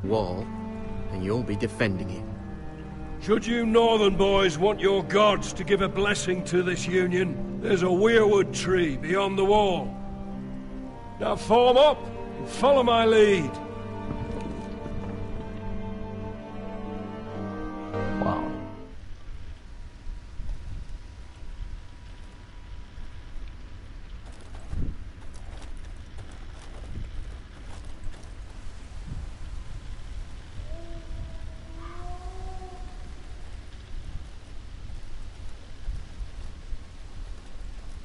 wall, and you'll be defending it. Should you northern boys want your gods to give a blessing to this union, there's a weirwood tree beyond the wall. Now form up and follow my lead. Wow.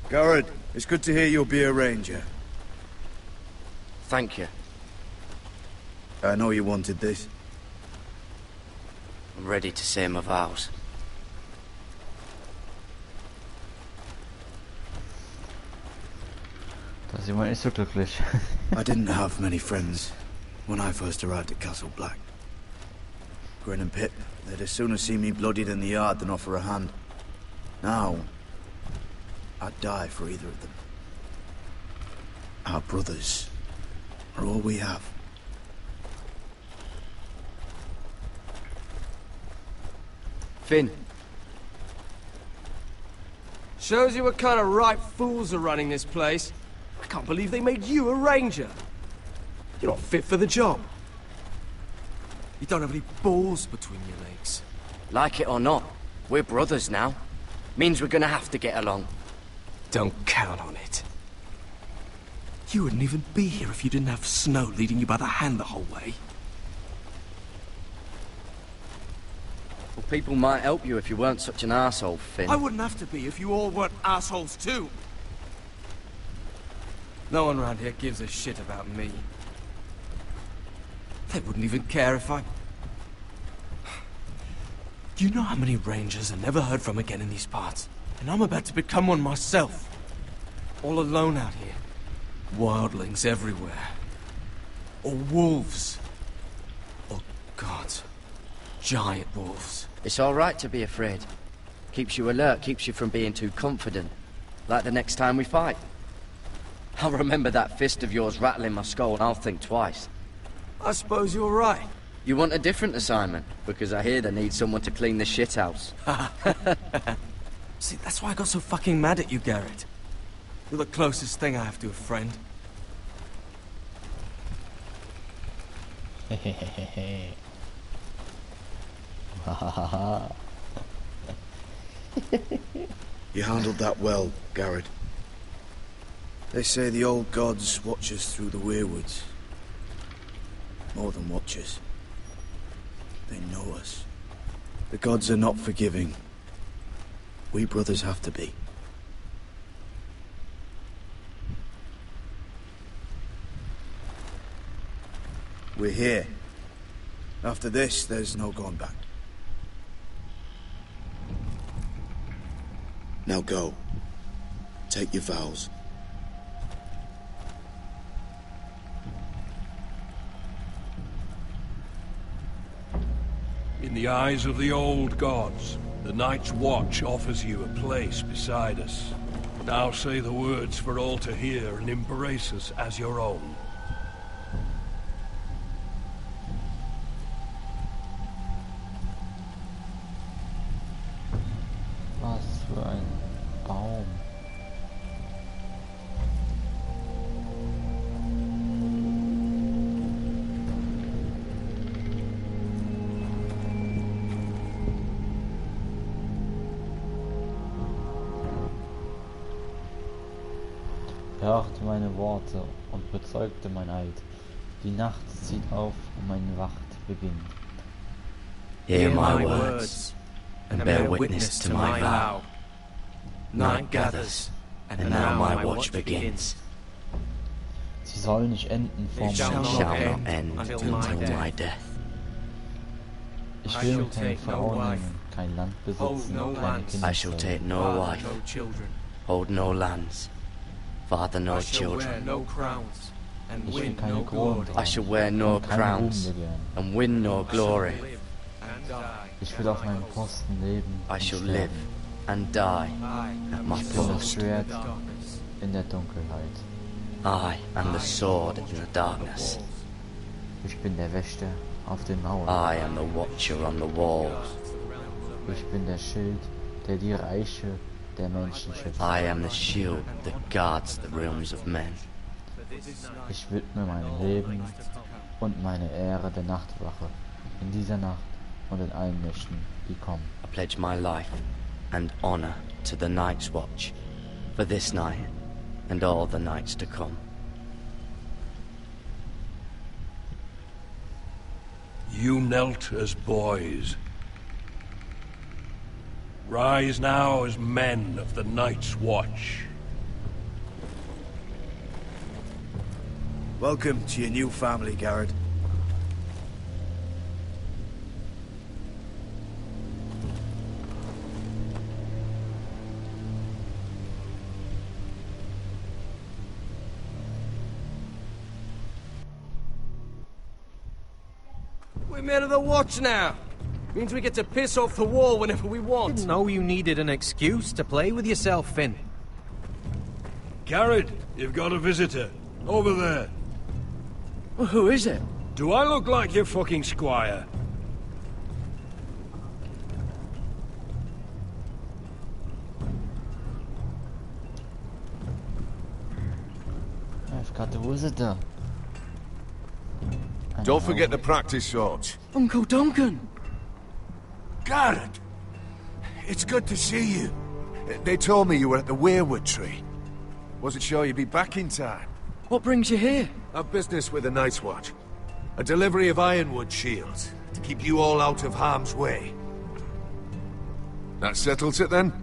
Garrett, it's good to hear you'll be a ranger. Thank you. I know you wanted this. I'm ready to say my vows. Da ist jemand nicht so glücklich. I didn't have many friends when I first arrived at Castle Black. Grin and Pip, they'd as soon see me bloodied in the yard than offer a hand. Now, I'd die for either of them. Our brothers are all we have. Finn. Shows you what kind of ripe fools are running this place. I can't believe they made you a ranger. You're not fit for the job. You don't have any balls between your legs. Like it or not, we're brothers now. Means we're gonna have to get along. Don't count on it. You wouldn't even be here if you didn't have Snow leading you by the hand the whole way. Well, people might help you if you weren't such an arsehole, Finn. I wouldn't have to be if you all weren't assholes too. No one around here gives a shit about me. They wouldn't even care if I... Do you know how many rangers are never heard from again in these parts? And I'm about to become one myself. All alone out here. Wildlings everywhere. Or wolves. Or gods. Giant wolves. It's all right to be afraid. Keeps you alert, keeps you from being too confident. Like the next time we fight. I'll remember that fist of yours rattling my skull and I'll think twice. I suppose you're right. You want a different assignment? Because I hear they need someone to clean the shithouse. See, that's why I got so fucking mad at you, Garrett. You're the closest thing I have to a friend. You handled that well, Garrett. They say the old gods watch us through the weirwoods. More than watch us. They know us. The gods are not forgiving. We brothers have to be. We're here. After this, there's no going back. Now go. Take your vows. In the eyes of the old gods, the Night's Watch offers you a place beside us. Now say the words for all to hear and embrace us as your own. Was für ein Baum. Hörte meine Worte und bezeugte mein Eid. Die Nacht zieht auf und meine Wacht beginnt. Hear my words, and bear witness to my vow. Night gathers, and now my watch begins. Sie soll nicht enden vor It shall meinem not Tod. end until my death. Ich will mir keine Frau nehmen, kein Land besitzen, keine Kinder I shall take zeugen. no wife, hold no lands, father no children. Ich will keine Krone I shall tragen wear no und keinen Ruhm crowns, begehren. and win no glory. Ich will auf meinem Posten leben I und shall live sterben. and die at my Ich bin das post. Schwert in der Dunkelheit. I am the sword in the darkness. Ich bin der Wächter auf den Mauern. I am the watcher on the walls. Ich bin der Schild, der die Reiche der Menschen schützt. I am the shield that guards the realms of men. Ich widme mein Leben und meine Ehre der Nachtwache in dieser Nacht und in allen Nächten, die kommen. I pledge my life and honor to the Night's Watch for this night and all the nights to come. You knelt as boys. Rise now as men of the Night's Watch. Welcome to your new family, Garrett. We're men of the Watch now. Means we get to piss off the wall whenever we want. Didn't know you needed an excuse to play with yourself, Finn. Garrett, you've got a visitor. Over there. Well, who is it? Do I look like your fucking squire? I've got the visitor. Don't forget to practice swords. Uncle Duncan! Garrett! It's good to see you. They told me you were at the Weirwood Tree. Wasn't sure you'd be back in time. What brings you here? I've business with the Night's Watch. A delivery of ironwood shields, to keep you all out of harm's way. That settles it then?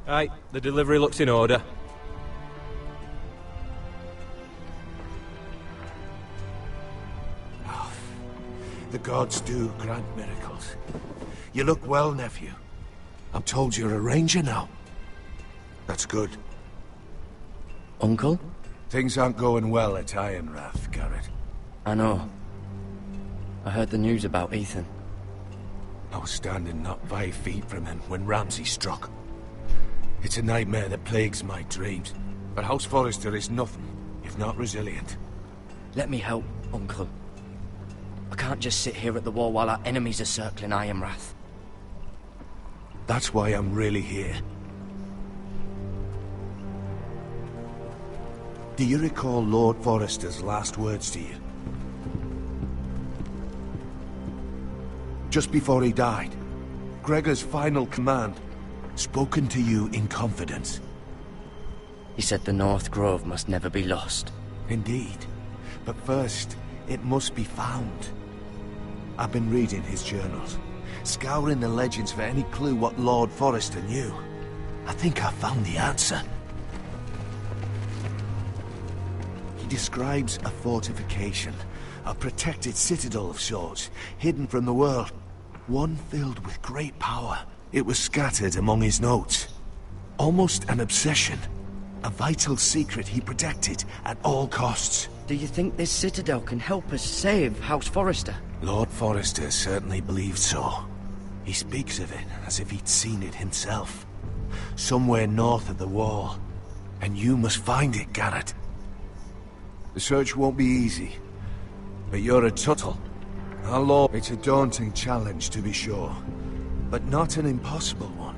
Aye, the delivery looks in order. The gods do grant miracles. You look well, nephew. I'm told you're a ranger now. That's good. Uncle? Things aren't going well at Ironrath, Garrett. I know. I heard the news about Ethan. I was standing not 5 feet from him when Ramsay struck. It's a nightmare that plagues my dreams. But House Forrester is nothing, if not resilient. Let me help, Uncle. I can't just sit here at the wall while our enemies are circling Ironrath. That's why I'm really here. Do you recall Lord Forrester's last words to you? Just before he died, Gregor's final command, spoken to you in confidence. He said the North Grove must never be lost. Indeed. But first, it must be found. I've been reading his journals, scouring the legends for any clue what Lord Forrester knew. I think I found the answer. He describes a fortification, a protected citadel of sorts, hidden from the world. One filled with great power. It was scattered among his notes. Almost an obsession. A vital secret he protected at all costs. Do you think this citadel can help us save House Forrester? Lord Forrester certainly believed so. He speaks of it as if he'd seen it himself. Somewhere north of the wall. And you must find it, Garrett. The search won't be easy. But you're a Tuttle. Our law, it's a daunting challenge to be sure. But not an impossible one.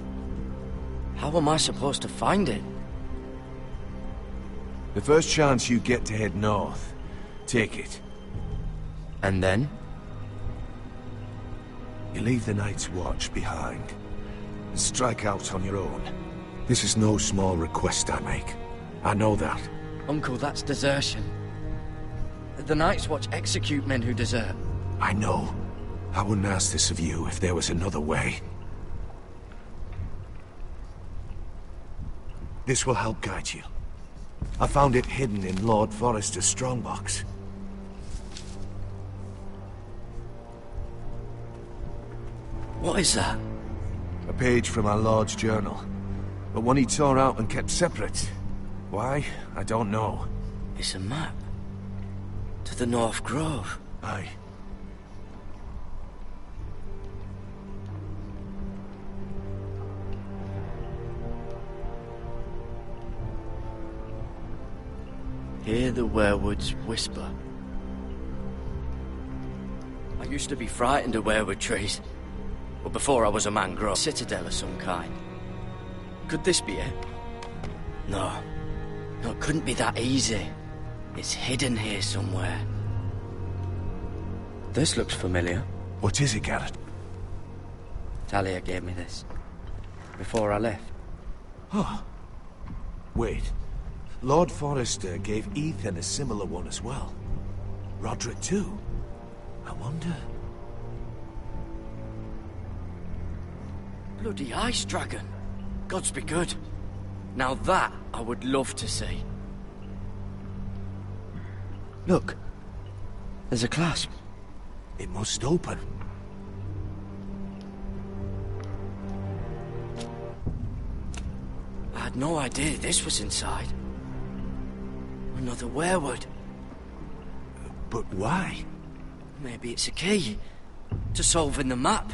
How am I supposed to find it? The first chance you get to head north, take it. And then? You leave the Night's Watch behind, and strike out on your own. This is no small request I make. I know that. Uncle, that's desertion. The Night's Watch execute men who desert. I know. I wouldn't ask this of you if there was another way. This will help guide you. I found it hidden in Lord Forrester's strongbox. What is that? A page from our Lord's journal. But one he tore out and kept separate. Why? I don't know. It's a map. To the North Grove. Aye. Hear the werewoods whisper. I used to be frightened of weirwood trees. But before I was a man grown, citadel of some kind. Could this be it? No. No, it couldn't be that easy. It's hidden here somewhere. This looks familiar. What is it, Garrett? Talia gave me this. Before I left. Oh. Wait. Lord Forrester gave Ethan a similar one as well. Roderick too. I wonder... Bloody ice dragon. Gods be good. Now that I would love to see. Look. There's a clasp. It must open. I had no idea this was inside. Another weirwood. But why? Maybe it's a key to solving the map.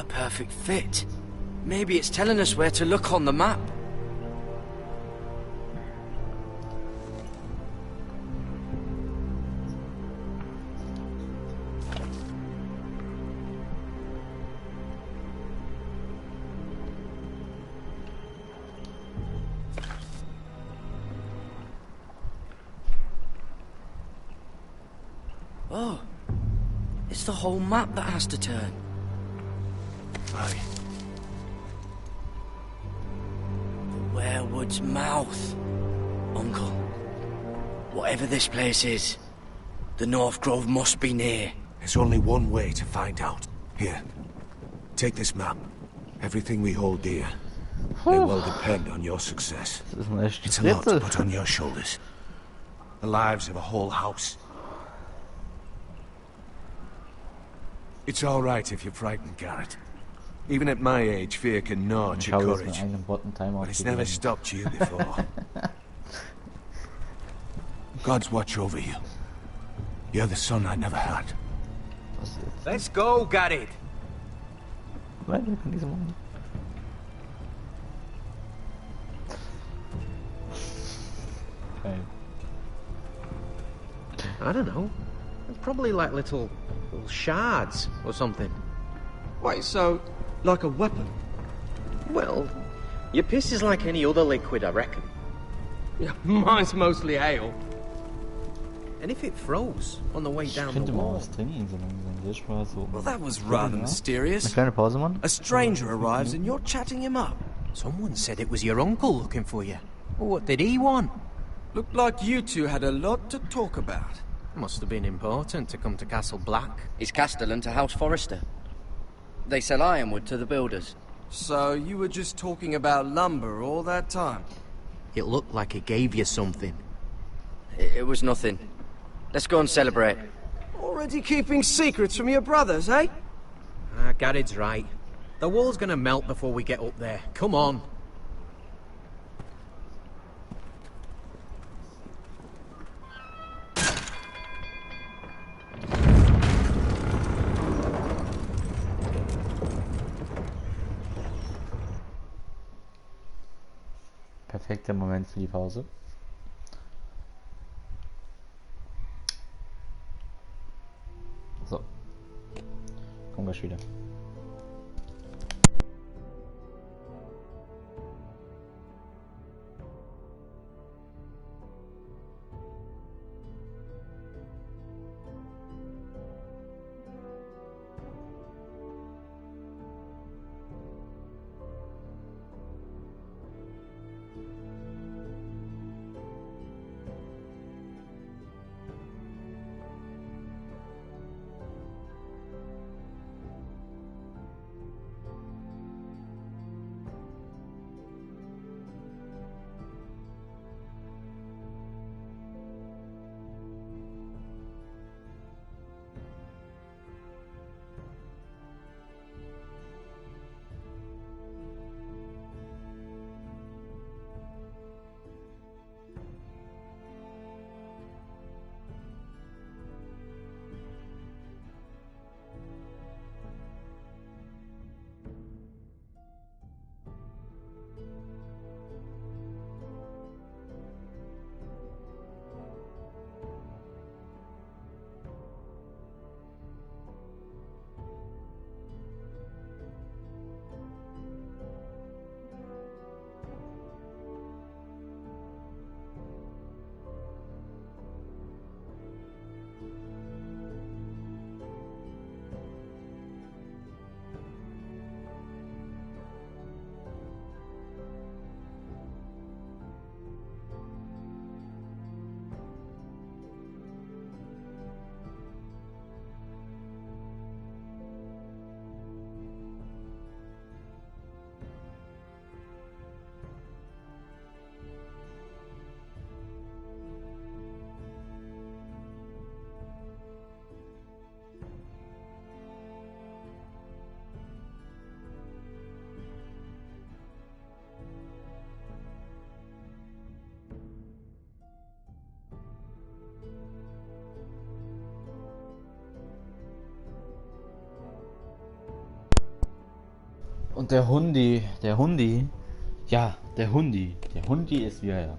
Perfect fit. Maybe it's telling us where to look on the map. Oh, it's the whole map that has to turn. Aye. The weirwood's mouth. Uncle, whatever this place is, the North Grove must be near. There's only one way to find out. Here. Take this map. Everything we hold dear may well depend on your success. Das ist ein echtes It's a lot to Rätsel. put on your shoulders. The lives of a whole house. It's all right if you're frightened, Garrett. Even at my age, fear can gnaw at Ich your habe jetzt meinen courage. eigenen Bot einen Timer But it's never aufgegeben. stopped you before. Gods watch over you. You're the son I never had. Was jetzt? Let's go, Garrett. Nein, wir können diese machen. Okay. I don't know. It's probably like little shards or something. Wait, so, like a weapon? Well, your piss is like any other liquid, I reckon. Yeah, mine's mostly ale. And if it froze on the way Ich down the könnte mal wall, was trinken, so langsam. Das war so. Well, that was rather Eine mysterious. kleine Pause machen. A stranger arrives and you're chatting him up. someone said it was your uncle looking for you. What did he want? Looked like you two had a lot to talk about. Must have been important to come to Castle Black. It's Castellan to House Forrester. They sell ironwood to the builders. So you were just talking about lumber all that time? It looked like it gave you something. It was nothing. Let's go and celebrate. Already keeping secrets from your brothers, eh? Garrett's right. The wall's gonna melt before we get up there. Come on. Perfekter Moment für die Pause. So. Kommen wir wieder. Und der Hundi, ja, der Hundi ist wieder da.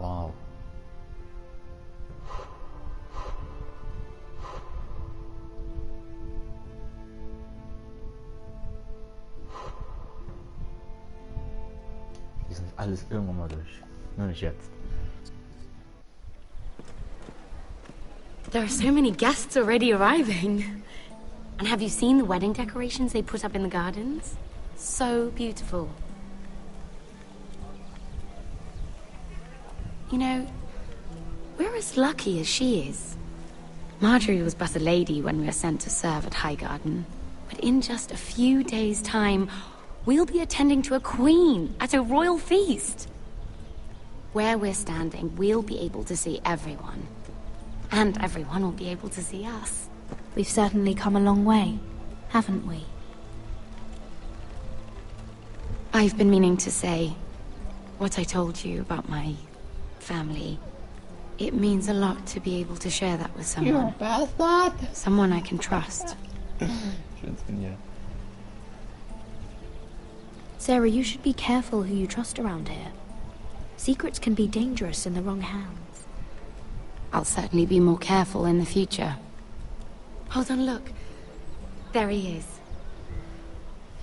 Wow. Die sind alles irgendwann mal durch. Nur nicht jetzt. There are so many guests already arriving. And have you seen the wedding decorations they put up in the gardens? So beautiful. You know, we're as lucky as she is. Marjorie was but a lady when we were sent to serve at Highgarden. But in just a few days' time, we'll be attending to a queen at a royal feast. Where we're standing, we'll be able to see everyone. And everyone will be able to see us. We've certainly come a long way, haven't we? I've been meaning to say what I told you about my family. It means a lot to be able to share that with someone. You're a bastard. Someone I can trust. Sarah, you should be careful who you trust around here. Secrets can be dangerous in the wrong hands. I'll certainly be more careful in the future. Hold on, look. There he is.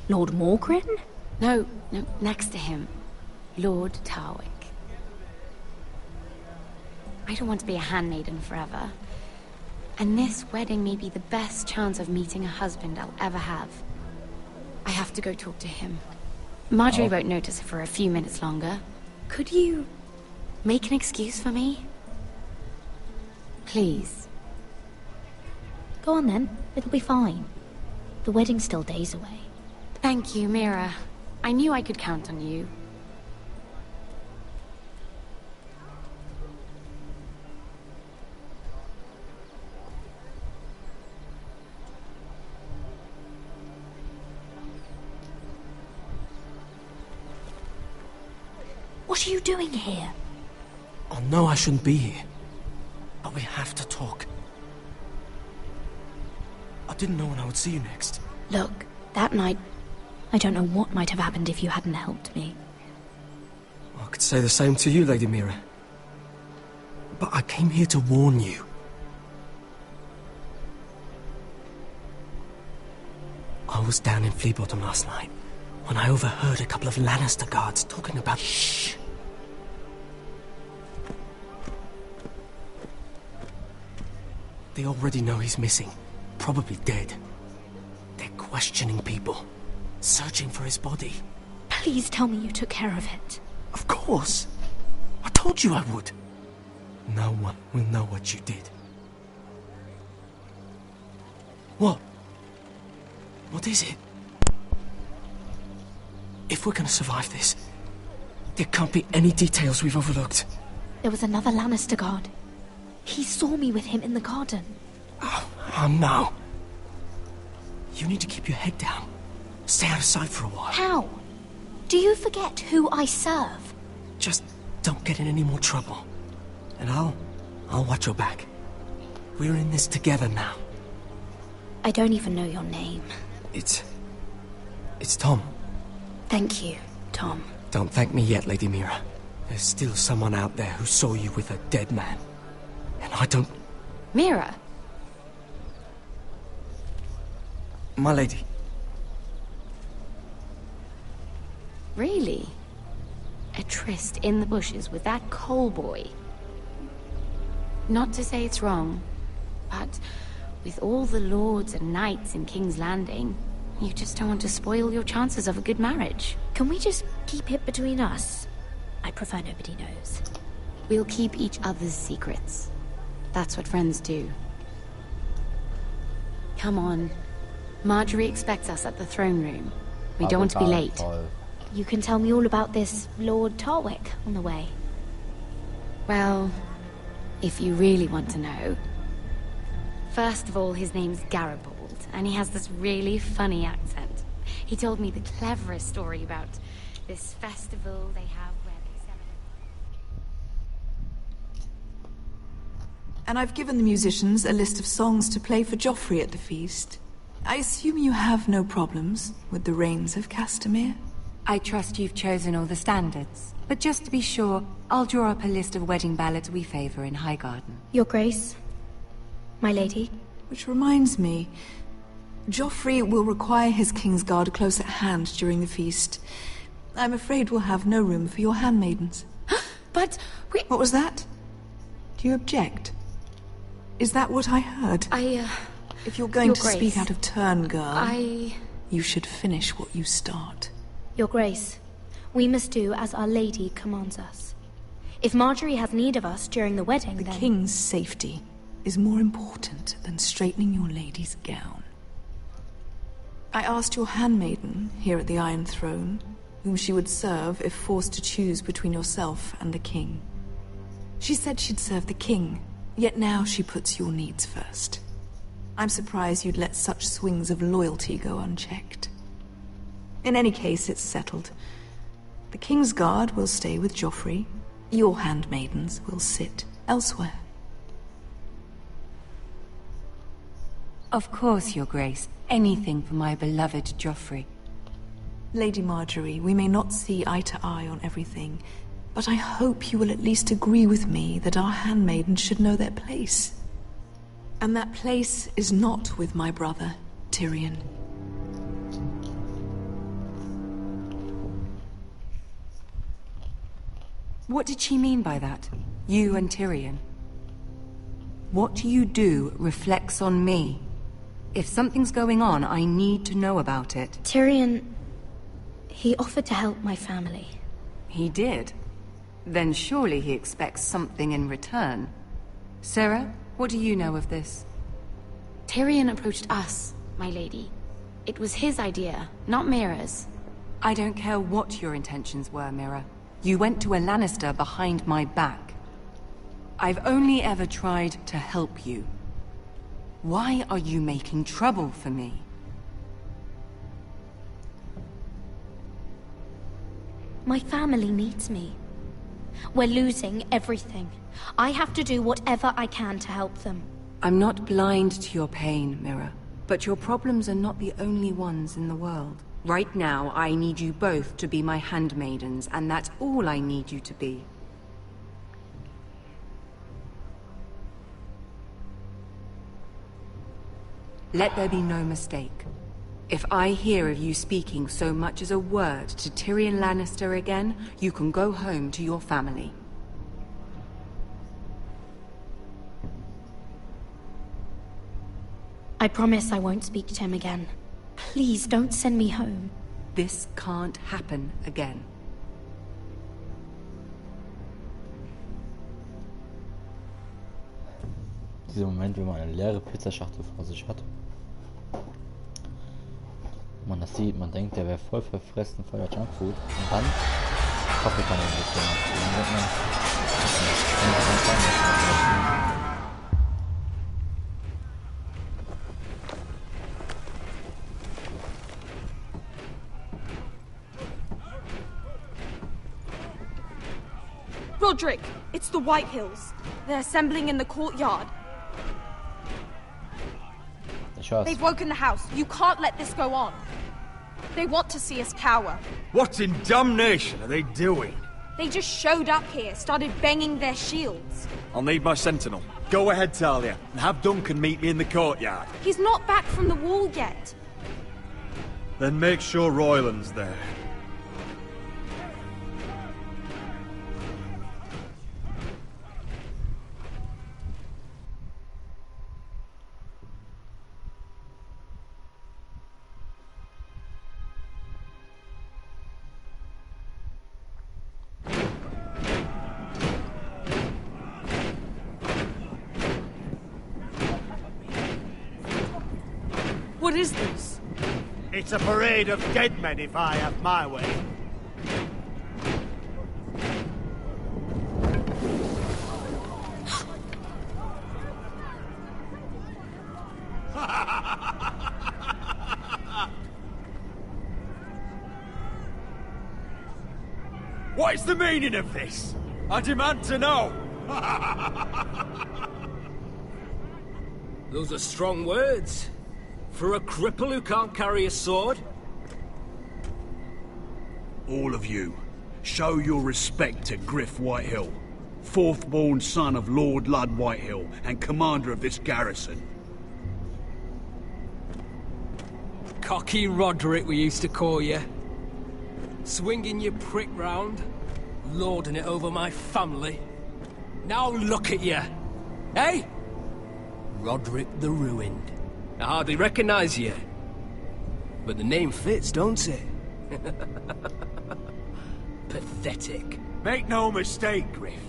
Lord Morgrin? No, next to him. Lord Tarwick. I don't want to be a handmaiden forever. And this wedding may be the best chance of meeting a husband I'll ever have. I have to go talk to him. Marjorie won't notice for a few minutes longer. Could you make an excuse for me? Please. Go on then, it'll be fine. The wedding's still days away. Thank you, Mira. I knew I could count on you. What are you doing here? I know I shouldn't be here, but we have to talk. I didn't know when I would see you next. Look, that night... I don't know what might have happened if you hadn't helped me. I could say the same to you, Lady Mira. But I came here to warn you. I was down in Flea Bottom last night when I overheard a couple of Lannister guards talking about... Shh! They already know he's missing. Probably dead. They're questioning people. Searching for his body. Please tell me you took care of it. Of course. I told you I would. No one will know what you did. What? What is it? If we're gonna survive this, there can't be any details we've overlooked. There was another Lannister guard. He saw me with him in the garden. Oh no. You need to keep your head down. Stay out of sight for a while. How? Do you forget who I serve? Just don't get in any more trouble. And I'll watch your back. We're in this together now. I don't even know your name. It's Tom. Thank you, Tom. Don't thank me yet, Lady Mira. There's still someone out there who saw you with a dead man. And I don't... Mira? My lady. Really? A tryst in the bushes with that Cole boy? Not to say it's wrong, but with all the lords and knights in King's Landing, you just don't want to spoil your chances of a good marriage. Can we just keep it between us? I prefer nobody knows. We'll keep each other's secrets. That's what friends do. Come on. Marjorie expects us at the throne room. We don't want to be late. You can tell me all about this Lord Tarwick on the way. Well, if you really want to know. First of all, his name's Garibald, and he has this really funny accent. He told me the cleverest story about this festival they have where they celebrate. And I've given the musicians a list of songs to play for Joffrey at the feast. I assume you have no problems with the Rains of Castamere? I trust you've chosen all the standards. But just to be sure, I'll draw up a list of wedding ballads we favor in Highgarden. Your Grace, my lady. Which reminds me, Joffrey will require his Kingsguard close at hand during the feast. I'm afraid we'll have no room for your handmaidens. But we... What was that? Do you object? Is that what I heard? If you're going to speak out of turn, girl, you should finish what you start. Your Grace, we must do as Our Lady commands us. If Marjorie has need of us during the wedding, then... The King's safety is more important than straightening your lady's gown. I asked your handmaiden here at the Iron Throne whom she would serve if forced to choose between yourself and the king. She said she'd serve the king, yet now she puts your needs first. I'm surprised you'd let such swings of loyalty go unchecked. In any case, it's settled. The Kingsguard will stay with Joffrey. Your handmaidens will sit elsewhere. Of course, Your Grace. Anything for my beloved Joffrey. Lady Marjorie, we may not see eye to eye on everything, but I hope you will at least agree with me that our handmaidens should know their place. And that place is not with my brother, Tyrion. What did she mean by that? You and Tyrion? What you do reflects on me. If something's going on, I need to know about it. Tyrion... he offered to help my family. He did? Then surely he expects something in return. Sarah, what do you know of this? Tyrion approached us, my lady. It was his idea, not Mira's. I don't care what your intentions were, Mira. You went to a Lannister behind my back. I've only ever tried to help you. Why are you making trouble for me? My family needs me. We're losing everything. I have to do whatever I can to help them. I'm not blind to your pain, Mira. But your problems are not the only ones in the world. Right now, I need you both to be my handmaidens, and that's all I need you to be. Let there be no mistake. If I hear of you speaking so much as a word to Tyrion Lannister again, you can go home to your family. I promise I won't speak to him again. Please don't send me home. This can't happen again. Dieser Moment, wenn man eine leere Pizzaschachtel vor sich hat. Man das sieht, man denkt, der wäre voll verfressen, voller Junkfood. Und dann Paprika ein bisschen. Dann wird man Roderick, it's the Whitehills. They're assembling in the courtyard. They've woken the house. You can't let this go on. They want to see us cower. What in damnation are they doing? They just showed up here, started banging their shields. I'll need my sentinel. Go ahead, Talia, and have Duncan meet me in the courtyard. He's not back from the wall yet. Then make sure Royland's there. What is this? It's a parade of dead men if I have my way. What is the meaning of this? I demand to know! Those are strong words. For a cripple who can't carry a sword? All of you, show your respect to Griff Whitehill, fourth-born son of Lord Ludd Whitehill and commander of this garrison. Cocky Roderick, we used to call you. Swinging your prick round, lording it over my family. Now look at you, eh? Roderick the Ruined. I hardly recognize you. But the name fits, don't it? Pathetic. Make no mistake, Griff.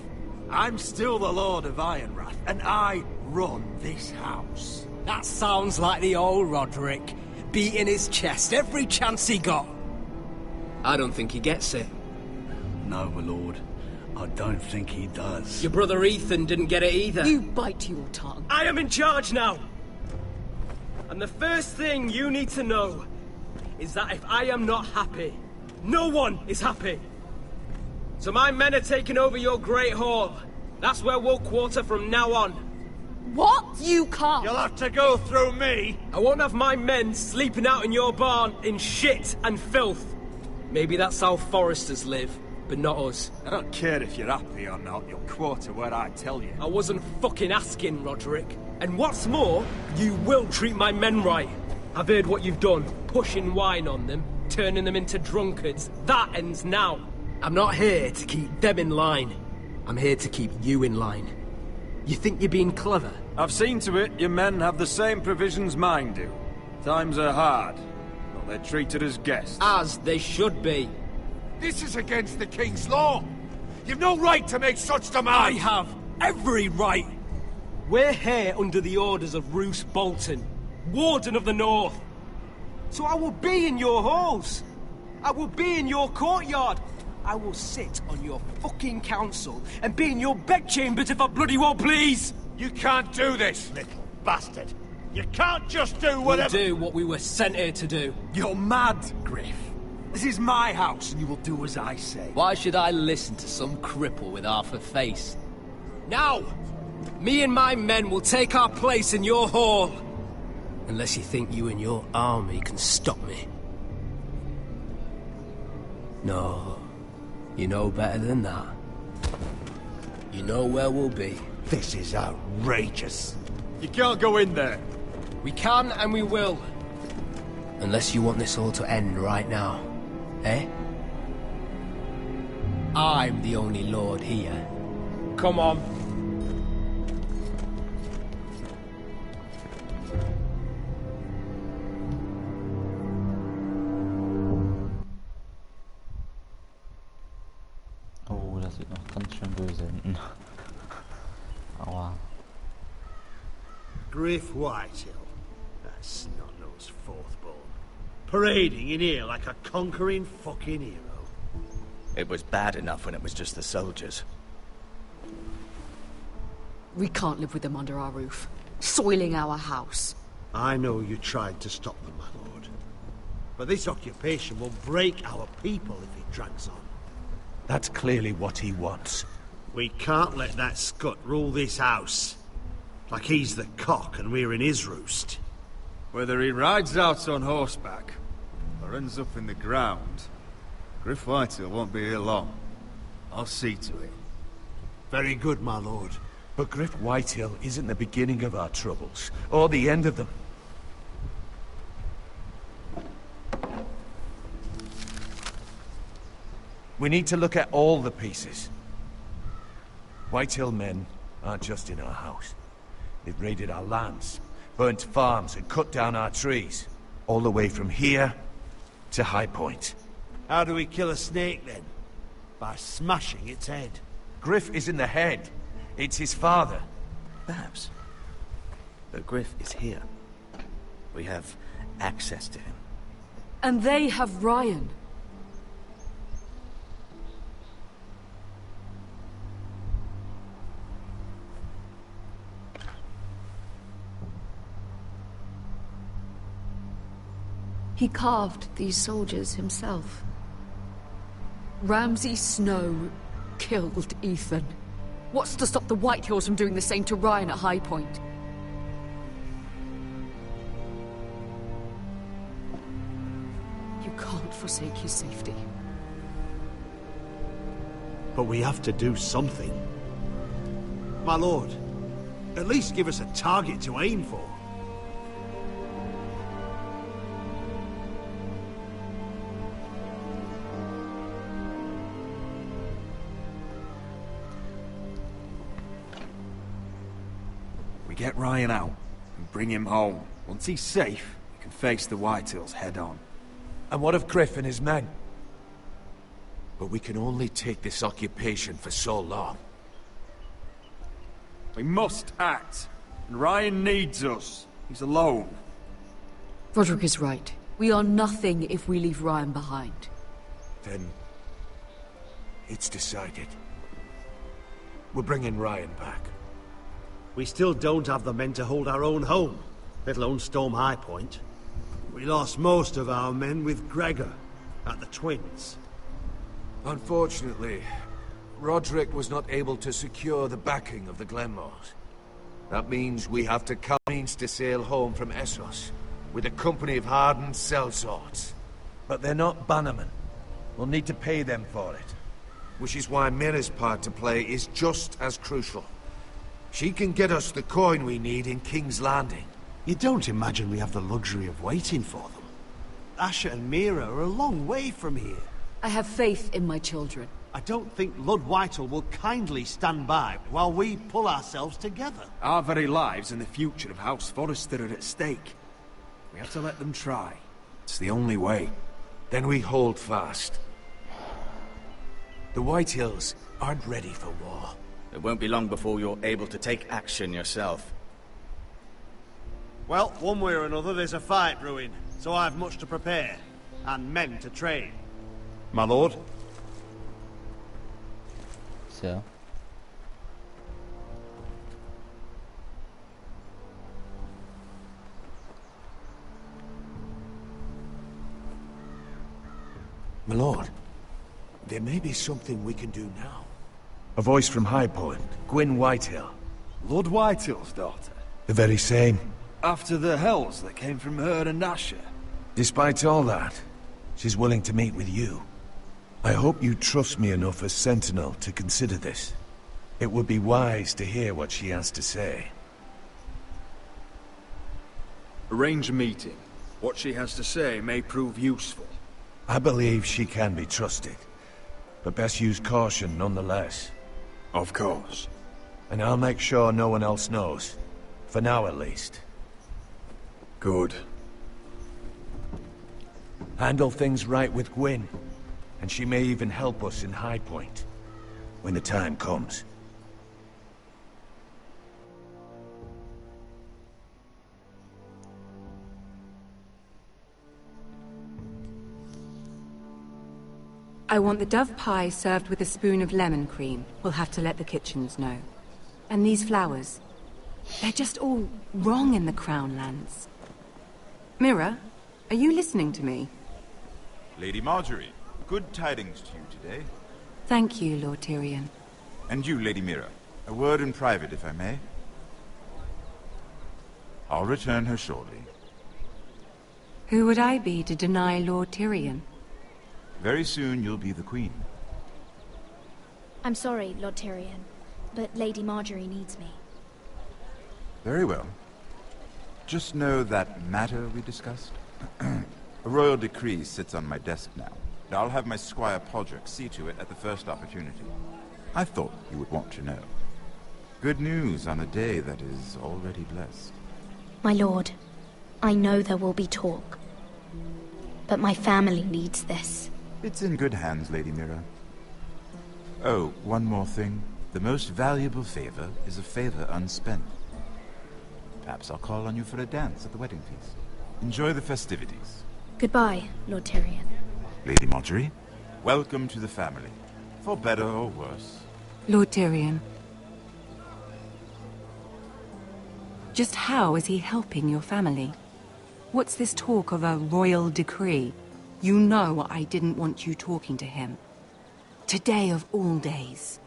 I'm still the Lord of Ironrath, and I run this house. That sounds like the old Roderick, beating his chest every chance he got. I don't think he gets it. No, my lord. I don't think he does. Your brother Ethan didn't get it either. You bite your tongue. I am in charge now! And the first thing you need to know is that if I am not happy, no one is happy. So my men are taking over your Great Hall. That's where we'll quarter from now on. What? You can't. You'll have to go through me. I won't have my men sleeping out in your barn in shit and filth. Maybe that's how foresters live, but not us. I don't care if you're happy or not. You'll quarter where I tell you. I wasn't fucking asking, Roderick. And what's more, you will treat my men right. I've heard what you've done, pushing wine on them, turning them into drunkards. That ends now. I'm not here to keep them in line. I'm here to keep you in line. You think you're being clever? I've seen to it your men have the same provisions mine do. Times are hard, but they're treated as guests. As they should be. This is against the King's law. You've no right to make such demands. I have every right. We're here under the orders of Roose Bolton, Warden of the North. So I will be in your halls. I will be in your courtyard. I will sit on your fucking council and be in your bedchambers if I bloody well please. You can't do this, little bastard. You can't just do whatever— We'll do what we were sent here to do. You're mad, Griff. This is my house, and you will do as I say. Why should I listen to some cripple with half a face? Now, me and my men will take our place in your hall. Unless you think you and your army can stop me. No, you know better than that. You know where we'll be. This is outrageous. You can't go in there. We can and we will. Unless you want this all to end right now. Eh? I'm the only lord here. Come on. Oh, das wird noch ganz schön böse enden. Aua. Griff Whitehill. That's snot-nosed fourth-born. Parading in here like a conquering fucking hero. It was bad enough when it was just the soldiers. We can't live with them under our roof, soiling our house. I know you tried to stop them, my lord. But this occupation will break our people if it drags on. That's clearly what he wants. We can't let that scut rule this house. Like he's the cock and we're in his roost. Whether he rides out on horseback or ends up in the ground, Griff Whitehill won't be here long. I'll see to it. Very good, my lord. But Griff Whitehill isn't the beginning of our troubles, or the end of them. We need to look at all the pieces. Whitehill men aren't just in our house. They've raided our lands, burnt farms and cut down our trees. All the way from here to High Point. How do we kill a snake, then? By smashing its head. Griff isn't the head. It's his father. Perhaps. But Griff is here. We have access to him. And they have Ryan. He carved these soldiers himself. Ramsay Snow killed Ethan. What's to stop the Whitehills from doing the same to Ryan at High Point? You can't forsake his safety. But we have to do something. My lord, at least give us a target to aim for. Get Ryan out and bring him home. Once he's safe, we can face the Whitehills head on. And what of Griff and his men? But we can only take this occupation for so long. We must act. And Ryan needs us. He's alone. Roderick is right. We are nothing if we leave Ryan behind. Then... it's decided. We're bringing Ryan back. We still don't have the men to hold our own home, let alone storm High Point. We lost most of our men with Gregor at the Twins. Unfortunately, Roderick was not able to secure the backing of the Glenmores. That means we have to cut means to sail home from Essos with a company of hardened sellswords. But they're not bannermen. We'll need to pay them for it. Which is why Mira's part to play is just as crucial. She can get us the coin we need in King's Landing. You don't imagine we have the luxury of waiting for them? Asher and Mira are a long way from here. I have faith in my children. I don't think Lord Whitehall will kindly stand by while we pull ourselves together. Our very lives and the future of House Forrester are at stake. We have to let them try. It's the only way. Then we hold fast. The Whitehills aren't ready for war. It won't be long before you're able to take action yourself. Well, one way or another, there's a fight brewing, so I have much to prepare, and men to train. My lord? So. My lord, there may be something we can do now. A voice from High Point. Gwyn Whitehill. Lord Whitehill's daughter? The very same. After the hells that came from her and Asher? Despite all that, she's willing to meet with you. I hope you trust me enough as Sentinel to consider this. It would be wise to hear what she has to say. Arrange a meeting. What she has to say may prove useful. I believe she can be trusted, but best use caution nonetheless. Of course. And I'll make sure no one else knows. For now, at least. Good. Handle things right with Gwyn, and she may even help us in High Point, when the time comes. I want the dove pie served with a spoon of lemon cream. We'll have to let the kitchens know. And these flowers. They're just all wrong in the Crown Lands. Mira, are you listening to me? Lady Marjorie, good tidings to you today. Thank you, Lord Tyrion. And you, Lady Mira. A word in private, if I may. I'll return her shortly. Who would I be to deny Lord Tyrion? Very soon you'll be the Queen. I'm sorry, Lord Tyrion, but Lady Marjorie needs me. Very well. Just know that matter we discussed? A royal decree sits on my desk now. I'll have my Squire Podrick see to it at the first opportunity. I thought you would want to know. Good news on a day that is already blessed. My lord, I know there will be talk, but my family needs this. It's in good hands, Lady Mira. Oh, one more thing. The most valuable favor is a favor unspent. Perhaps I'll call on you for a dance at the wedding feast. Enjoy the festivities. Goodbye, Lord Tyrion. Lady Marjorie, welcome to the family. For better or worse. Lord Tyrion. Just how is he helping your family? What's this talk of a royal decree? You know I didn't want you talking to him. Today of all days.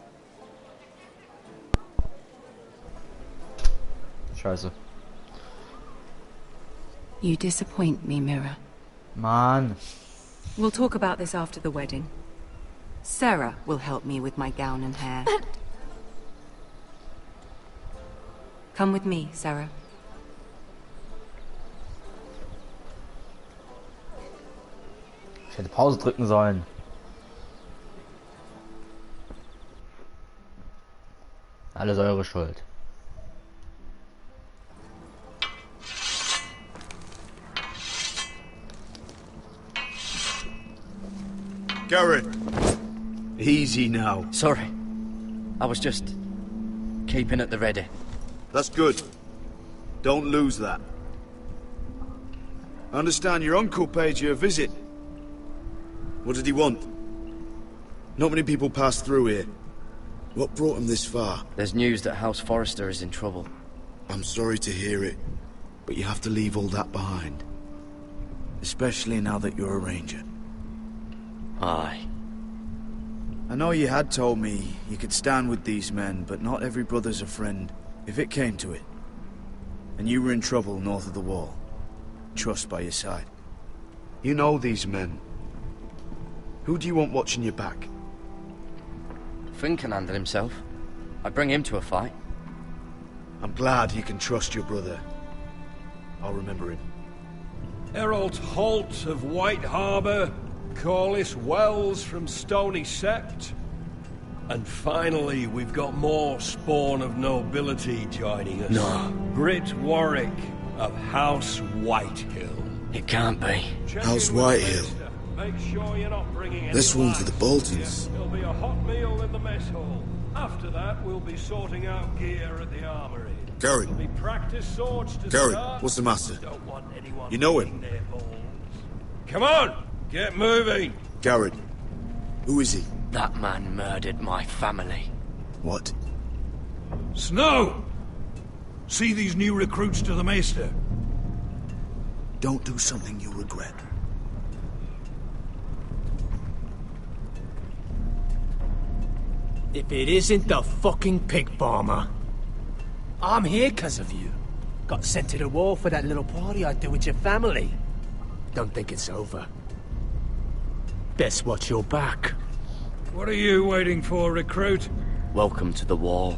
Scheiße. You disappoint me, Mira. Mann. We'll talk about this after the wedding. Sarah will help me with my gown and hair. But... Come with me, Sarah. Ich hätte Pause drücken sollen. Alles eure Schuld. Garrett! Easy now. Sorry. I was just... keeping at the ready. That's good. Don't lose that. I understand your uncle paid you a visit. What did he want? Not many people pass through here. What brought him this far? There's news that House Forrester is in trouble. I'm sorry to hear it, but you have to leave all that behind. Especially now that you're a ranger. Aye. I know you had told me you could stand with these men, but not every brother's a friend, if it came to it. And you were in trouble north of the wall. Trust by your side. You know these men. Who do you want watching your back? Finn can handle himself. I'd bring him to a fight. I'm glad you can trust your brother. I'll remember him. Errol Holt of White Harbour, Corliss Wells from Stony Sept. And finally, we've got more spawn of nobility joining us. No. Britt Warwick of House Whitehill. It can't be. House Whitehill. Make sure you're not bringing any This one for the lads. Boltons. There'll be a hot meal in the mess hall. After that, we'll be sorting out gear at the armory. Garrett. There'll be practice swords to Garrett, start. what's the matter? Don't want anyone You know him? licking their balls. Come on, get moving. Garrett. Who is he? That man murdered my family. What? Snow! See these new recruits to the Maester? Don't do something you'll regret. If it isn't the fucking pig farmer. I'm here 'cause of you. Got sent to the wall for that little party I do with your family. Don't think it's over. Best watch your back. What are you waiting for, recruit? Welcome to the wall,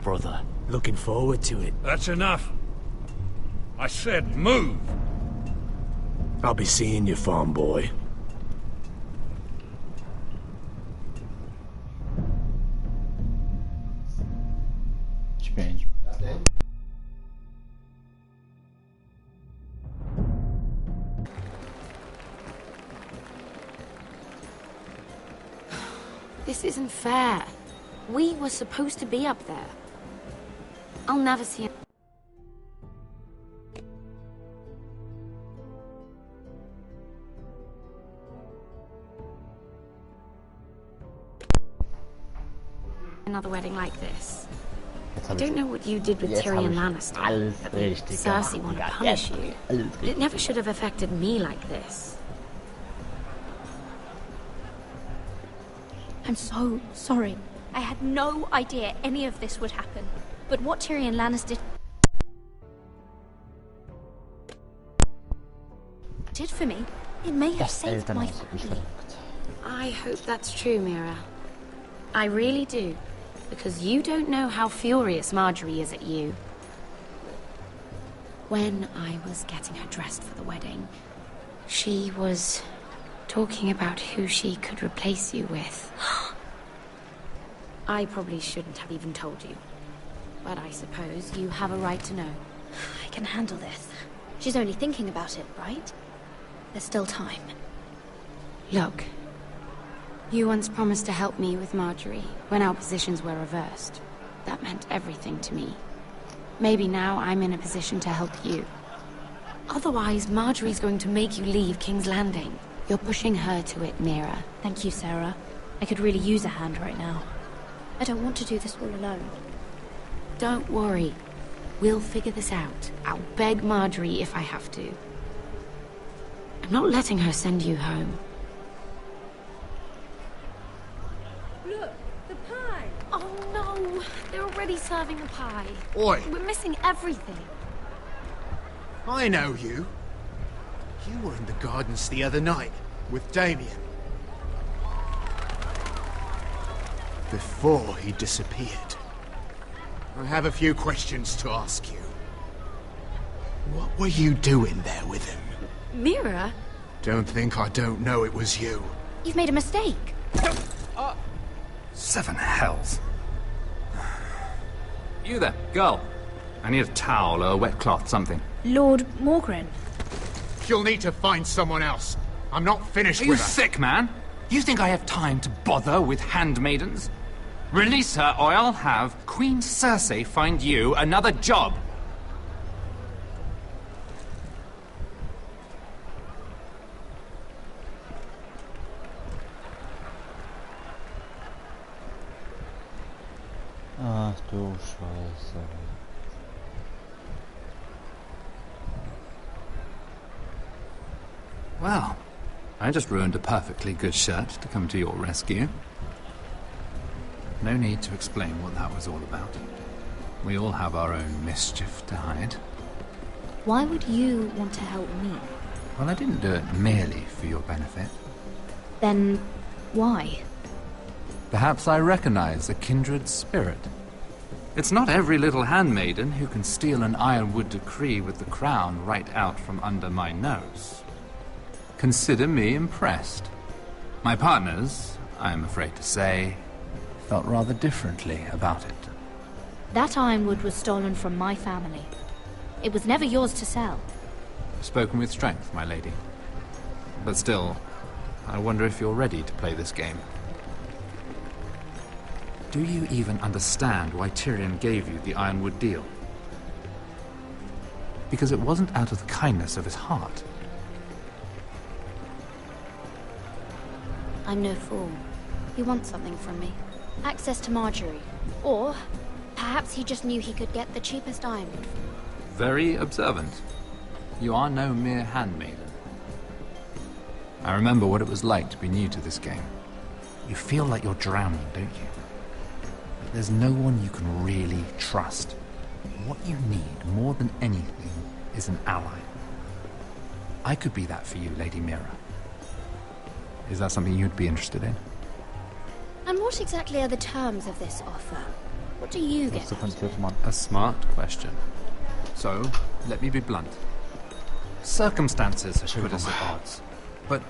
brother. Looking forward to it. That's enough. I said move. I'll be seeing you, farm boy. Strange. This isn't fair. We were supposed to be up there. I'll never see another wedding like this. I don't know what you did with Tyrion Lannister. But Cersei wanted to punish you. But it never should have affected me like this. I'm so sorry. I had no idea any of this would happen. But what Tyrion Lannister did for me, it may have saved my family. I hope that's true, Mira. I really do. Because you don't know how furious Marjorie is at you. When I was getting her dressed for the wedding, she was talking about who she could replace you with. I probably shouldn't have even told you. But I suppose you have a right to know. I can handle this. She's only thinking about it, right? There's still time. Look. You once promised to help me with Marjorie when our positions were reversed. That meant everything to me. Maybe now I'm in a position to help you. Otherwise, Marjorie's going to make you leave King's Landing. You're pushing her to it, Mira. Thank you, Sarah. I could really use a hand right now. I don't want to do this all alone. Don't worry. We'll figure this out. I'll beg Marjorie if I have to. I'm not letting her send you home. Look, the pie! Oh no! They're already serving the pie. Oi! We're missing everything. I know you. You were in the gardens the other night, with Damien. Before he disappeared. I have a few questions to ask you. What were you doing there with him? Mira? Don't think I don't know it was you. You've made a mistake. Seven hells. You there, girl. I need a towel or a wet cloth, something. Lord Morgren. You'll need to find someone else. I'm not finished Are you with her. sick, man? You think I have time to bother with handmaidens? Release her, or I'll have Queen Cersei find you another job. Ach du Scheiße. Well, I just ruined a perfectly good shirt to come to your rescue. No need to explain what that was all about. We all have our own mischief to hide. Why would you want to help me? Well, I didn't do it merely for your benefit. Then, why? Perhaps I recognize a kindred spirit. It's not every little handmaiden who can steal an Ironwood decree with the crown right out from under my nose. Consider me impressed. My partners, I am afraid to say, felt rather differently about it. That ironwood was stolen from my family. It was never yours to sell. Spoken with strength, my lady. But still, I wonder if you're ready to play this game. Do you even understand why Tyrion gave you the Ironwood deal? Because it wasn't out of the kindness of his heart. I'm no fool. He wants something from me. Access to Marjorie. Or, perhaps he just knew he could get the cheapest ironwood. Very observant. You are no mere handmaiden. I remember what it was like to be new to this game. You feel like you're drowning, don't you? But there's no one you can really trust. What you need, more than anything, is an ally. I could be that for you, Lady Mira. Is that something you'd be interested in? And what exactly are the terms of this offer? What do you get? A smart question. So, let me be blunt. Circumstances have put us at odds. But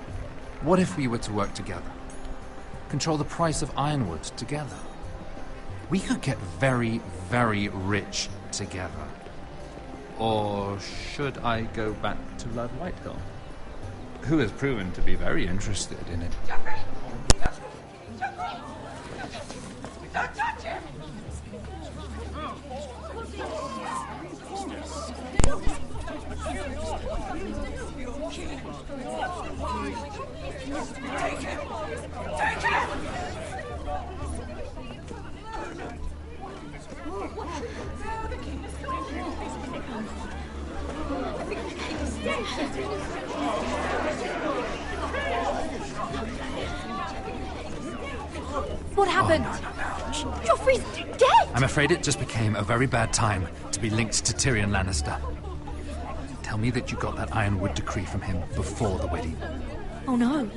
what if we were to work together? Control the price of Ironwood together? We could get very, very rich together. Or should I go back to Lord Whitehill, who has proven to be very interested in it? Don't touch him! Take him! Take him! What happened? Joffrey's dead! I'm afraid it just became a very bad time to be linked to Tyrion Lannister. Tell me that you got that Ironwood decree from him before the wedding. Oh no.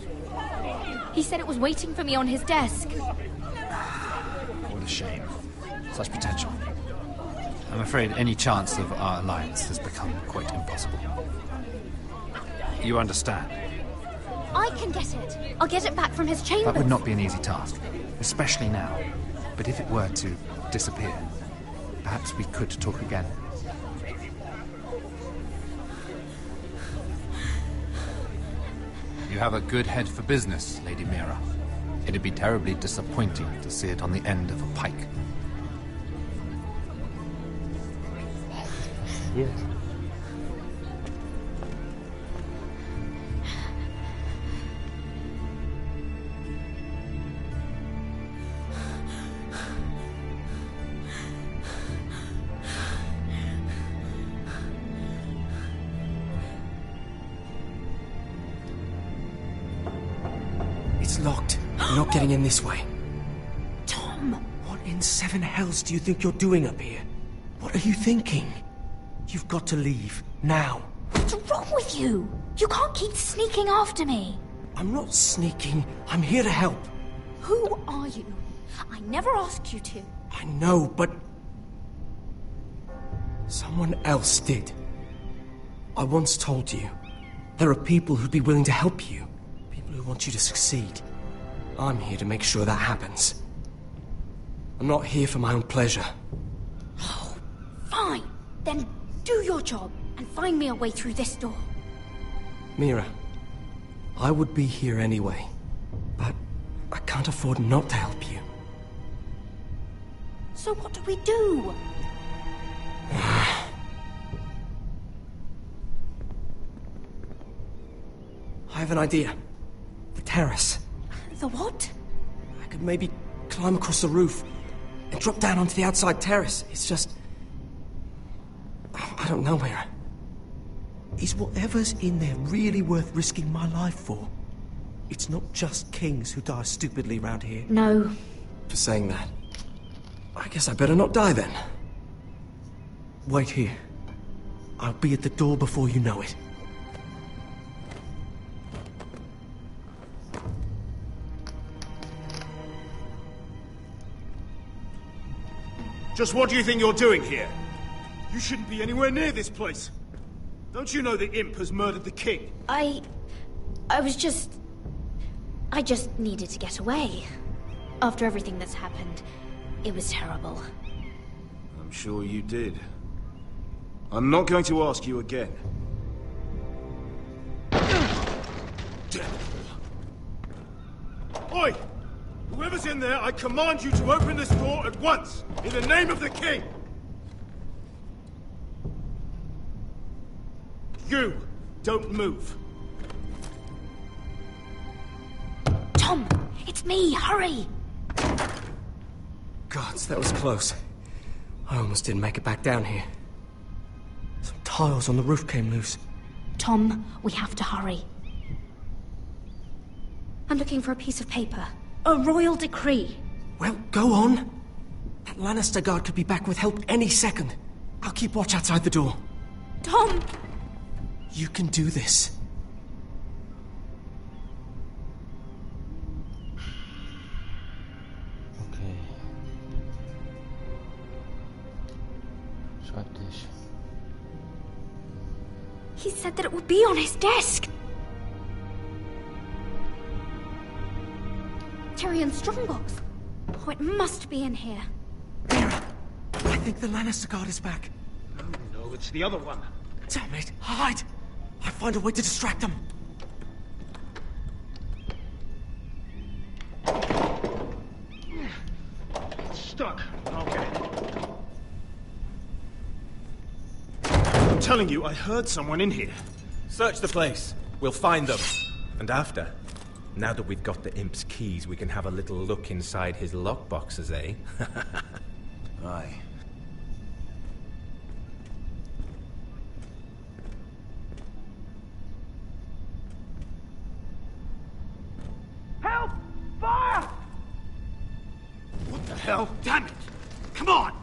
He said it was waiting for me on his desk. What a shame. Such potential. I'm afraid any chance of our alliance has become quite impossible. You understand? I can get it. I'll get it back from his chambers. That would not be an easy task, especially now. But if it were to disappear, perhaps we could talk again. You have a good head for business, Lady Mira. It'd be terribly disappointing to see it on the end of a pike. Yes. It's locked. You're not getting in this way. Tom! What in seven hells do you think you're doing up here? What are you thinking? You've got to leave. Now. What's wrong with you? You can't keep sneaking after me. I'm not sneaking. I'm here to help. Who are you? I never asked you to. I know, but... someone else did. I once told you, there are people who'd be willing to help you. People who want you to succeed. I'm here to make sure that happens. I'm not here for my own pleasure. Oh, fine. Then do your job and find me a way through this door. Mira, I would be here anyway, but I can't afford not to help you. So what do we do? I have an idea. The terrace. The what? I could maybe climb across the roof and drop down onto the outside terrace. It's just... I don't know, Mira. Is whatever's in there really worth risking my life for? It's not just kings who die stupidly round here. No. For saying that. I guess I better not die then. Wait here. I'll be at the door before you know it. Just what do you think you're doing here? You shouldn't be anywhere near this place. Don't you know the imp has murdered the king? I just needed to get away. After everything that's happened, it was terrible. I'm sure you did. I'm not going to ask you again. Oi! Whoever's in there, I command you to open this door at once, in the name of the king! You, don't move. Tom, it's me, hurry! Gods, that was close. I almost didn't make it back down here. Some tiles on the roof came loose. Tom, we have to hurry. I'm looking for a piece of paper. A royal decree. Well, go on. That Lannister guard could be back with help any second. I'll keep watch outside the door. Tom! You can do this. Okay. Schreibtisch. He said that it would be on his desk. Tyrion's strongbox. Oh, it must be in here. Mira, I think the Lannister guard is back. No, it's the other one. Damn it, hide! I'll find a way to distract them. It's stuck. I'll get it. I'm telling you, I heard someone in here. Search the place. We'll find them. And after, now that we've got the imp's keys, we can have a little look inside his lockboxes, eh? Aye. Help! Fire! What the hell? Damn it! Come on!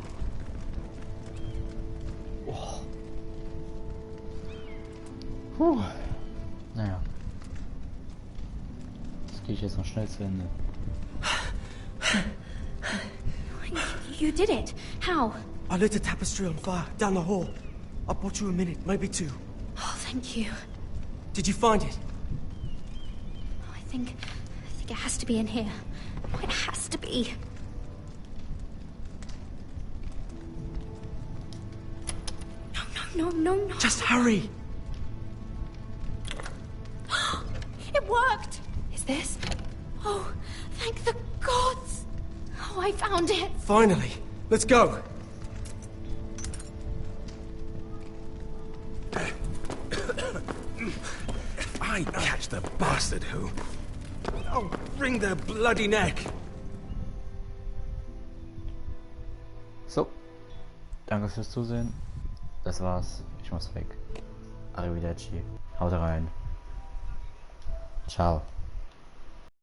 Oh. Puh. Naja. Das gehe ich jetzt noch schnell zu Ende. You did it. How? I lit a tapestry on fire down the hall. I bought you a minute, maybe two. Oh, thank you. Did you find it? I think it has to be in here. Oh, it has to be. No. Just hurry. It worked. Is this? Oh, thank the gods. Oh, I found it. Finally. Let's go. I catch the bastard who... I'll wring their bloody neck. So. Danke fürs Zusehen. Das war's. Ich muss weg. Arrivederci. Haut rein. Ciao.